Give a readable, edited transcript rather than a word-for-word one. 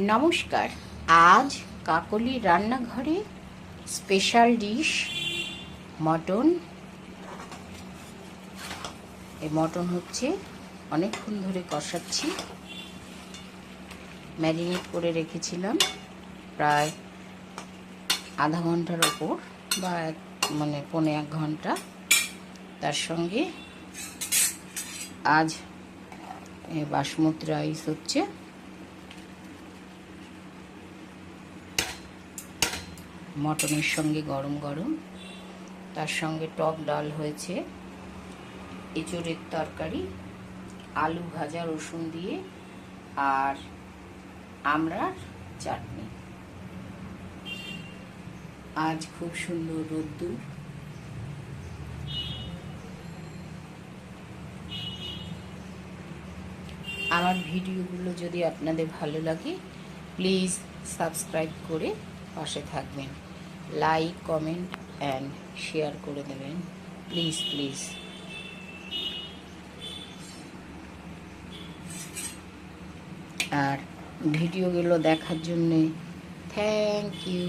নমস্কার। আজ কাকলির রান্নাঘরে স্পেশাল ডিশ মটন। এই মটন হচ্ছে অনেকক্ষণ ধরে কষাচ্ছি, ম্যারিনেট করে রেখেছিলাম প্রায় আধা ঘন্টার ওপর বা পৌনে 1 ঘন্টা। তার সঙ্গে আজ বাসমতি রাইস হচ্ছে, মটনের সঙ্গে গরম গরম। তার সঙ্গে টক ডাল হয়েছে, এঁচোড়ের তরকারি, আলু ভাজা রসুন দিয়ে, আর আমড়ার চাটনি। আজ খুব সুন্দর রোদ্দুর। আমার ভিডিওগুলো যদি আপনাদের ভালো লাগে প্লিজ সাবস্ক্রাইব করে পাশে থাকবেন, লাইক কমেন্ট অ্যান্ড শেয়ার করে দেবেন প্লিজ প্লিজ। আর ভিডিওগুলো দেখার জন্যে থ্যাংক ইউ।